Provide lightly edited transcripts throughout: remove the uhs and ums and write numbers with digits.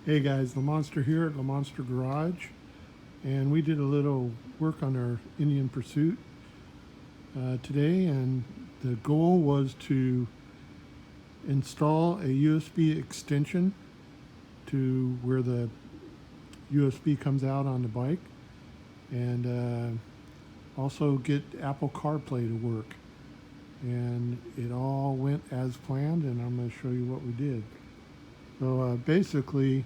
Hey guys, the Monster here at the Monster Garage, and we did a little work on our Indian Pursuit today, and the goal was to install a USB extension to where the USB comes out on the bike, and also get Apple CarPlay to work. And it all went as planned, and I'm going to show you what we did. So basically,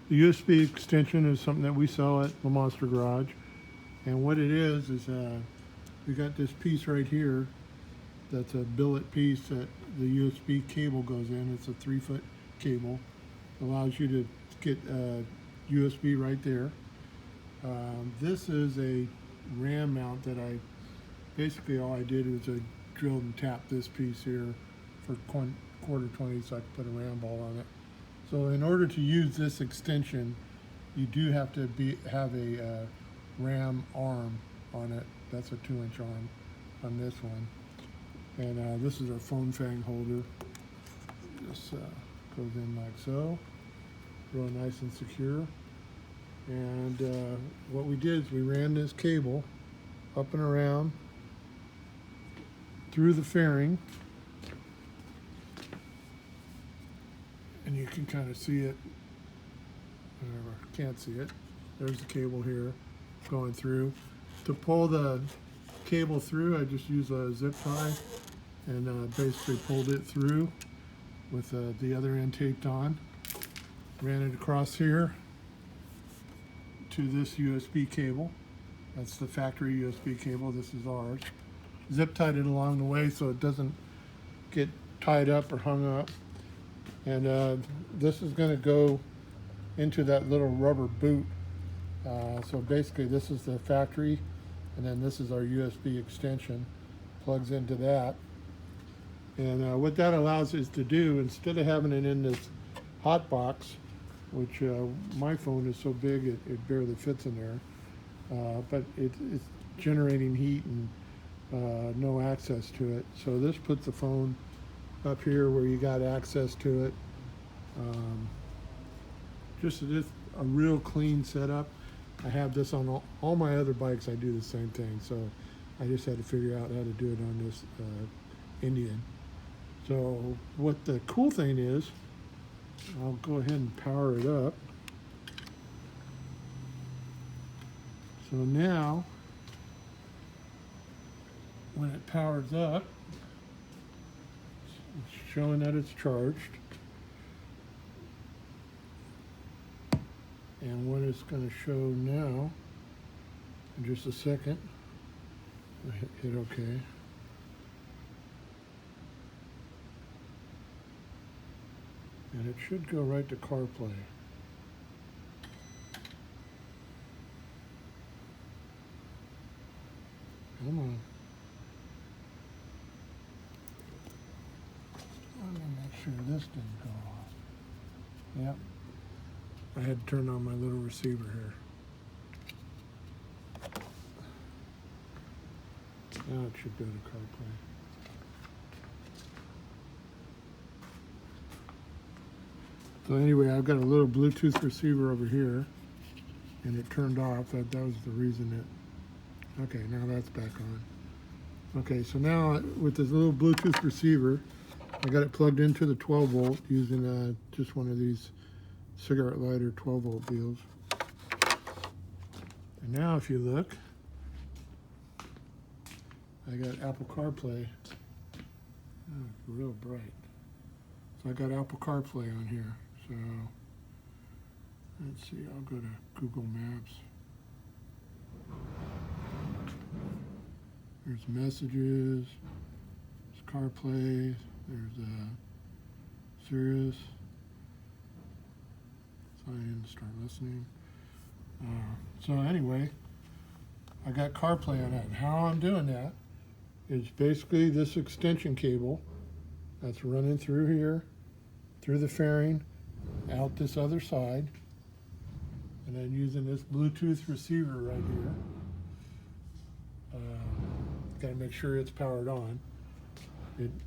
the USB extension is something that we sell at the Monster Garage, and what it is we got this piece right here that's a billet piece that the USB cable goes in. It's a 3-foot cable. Allows you to get USB right there. This is a RAM mount that basically all I did was I drilled and tapped this piece here for quarter 20 so I could put a RAM ball on it. So in order to use this extension, you do have to have a RAM arm on it. That's a 2-inch arm on this one. And this is our phone fang holder. This goes in like so, real nice and secure. And what we did is we ran this cable up and around through the fairing, and you can kind of see it. Can't see it. There's the cable here going through. To pull the cable through, I just use a zip tie and basically pulled it through with the other end taped on. Ran it across here to this USB cable. That's the factory USB cable. This is ours. Zip tied it along the way so it doesn't get tied up or hung up. And this is going to go into that little rubber boot. So basically this is the factory, and then this is our USB extension. Plugs into that. And what that allows us to do, instead of having it in this hot box, which my phone is so big it barely fits in there, but it's generating heat and no access to it. So this puts the phone up here where you got access to it. Just a real clean setup. I have this on all my other bikes. I do the same thing, so I just had to figure out how to do it on this Indian. So what the cool thing is, I'll go ahead and power it up. So now when it powers up, it's showing that it's charged. And what it's going to show now, in just a second, I hit OK. And it should go right to CarPlay. Come on. Let me make sure this didn't go off. Yep. I had to turn on my little receiver here. Now it should go to CarPlay. So anyway, I've got a little Bluetooth receiver over here, and it turned off. That was the reason it. Okay, now that's back on. Okay, so now with this little Bluetooth receiver, I got it plugged into the 12 volt using just one of these cigarette lighter 12 volt deals. And now if you look, I got Apple CarPlay. Oh, it's real bright. So I got Apple CarPlay on here. So let's see, I'll go to Google Maps. There's messages, there's CarPlay, there's Sirius. Sign in to start listening. So anyway, I got CarPlay on that. And how I'm doing that is basically this extension cable that's running through here, through the fairing, out this other side, and then using this Bluetooth receiver right here. Got to make sure it's powered on.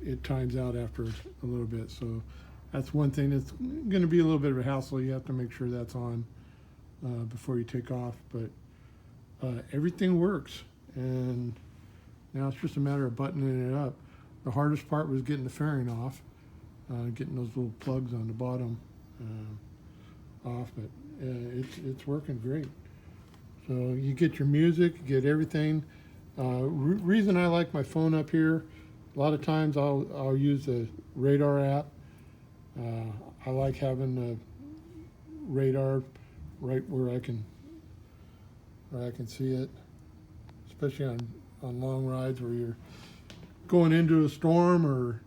It times out after a little bit, so that's one thing that's going to be a little bit of a hassle. You have to make sure that's on before you take off, but everything works, and now it's just a matter of buttoning it up. The hardest part was getting the fairing off, getting those little plugs on the bottom off, but it's working great. So you get your music, you get everything. Reason I like my phone up here, a lot of times I'll use the radar app. I like having the radar right where I can see it, especially on long rides where you're going into a storm or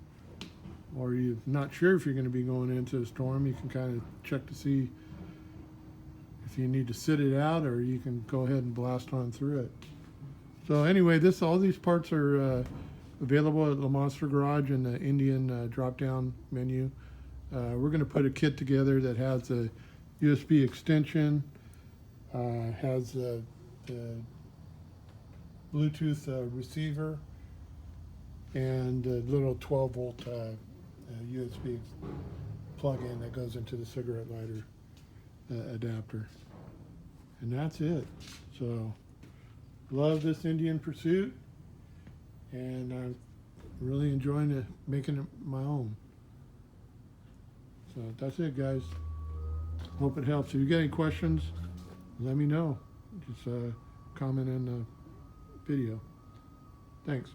you're not sure if you're going to be going into a storm. You can kind of check to see if you need to sit it out, or you can go ahead and blast on through it. So anyway, all these parts are available at Le Monster Garage in the Indian drop-down menu. We're going to put a kit together that has a USB extension, has the Bluetooth receiver, and a little 12-volt USB plug-in that goes into the cigarette lighter adapter. And that's it. So, love this Indian Pursuit, and I'm really enjoying making it my own. So that's it, guys. Hope it helps. If you got any questions, let me know. Just comment in the video. Thanks.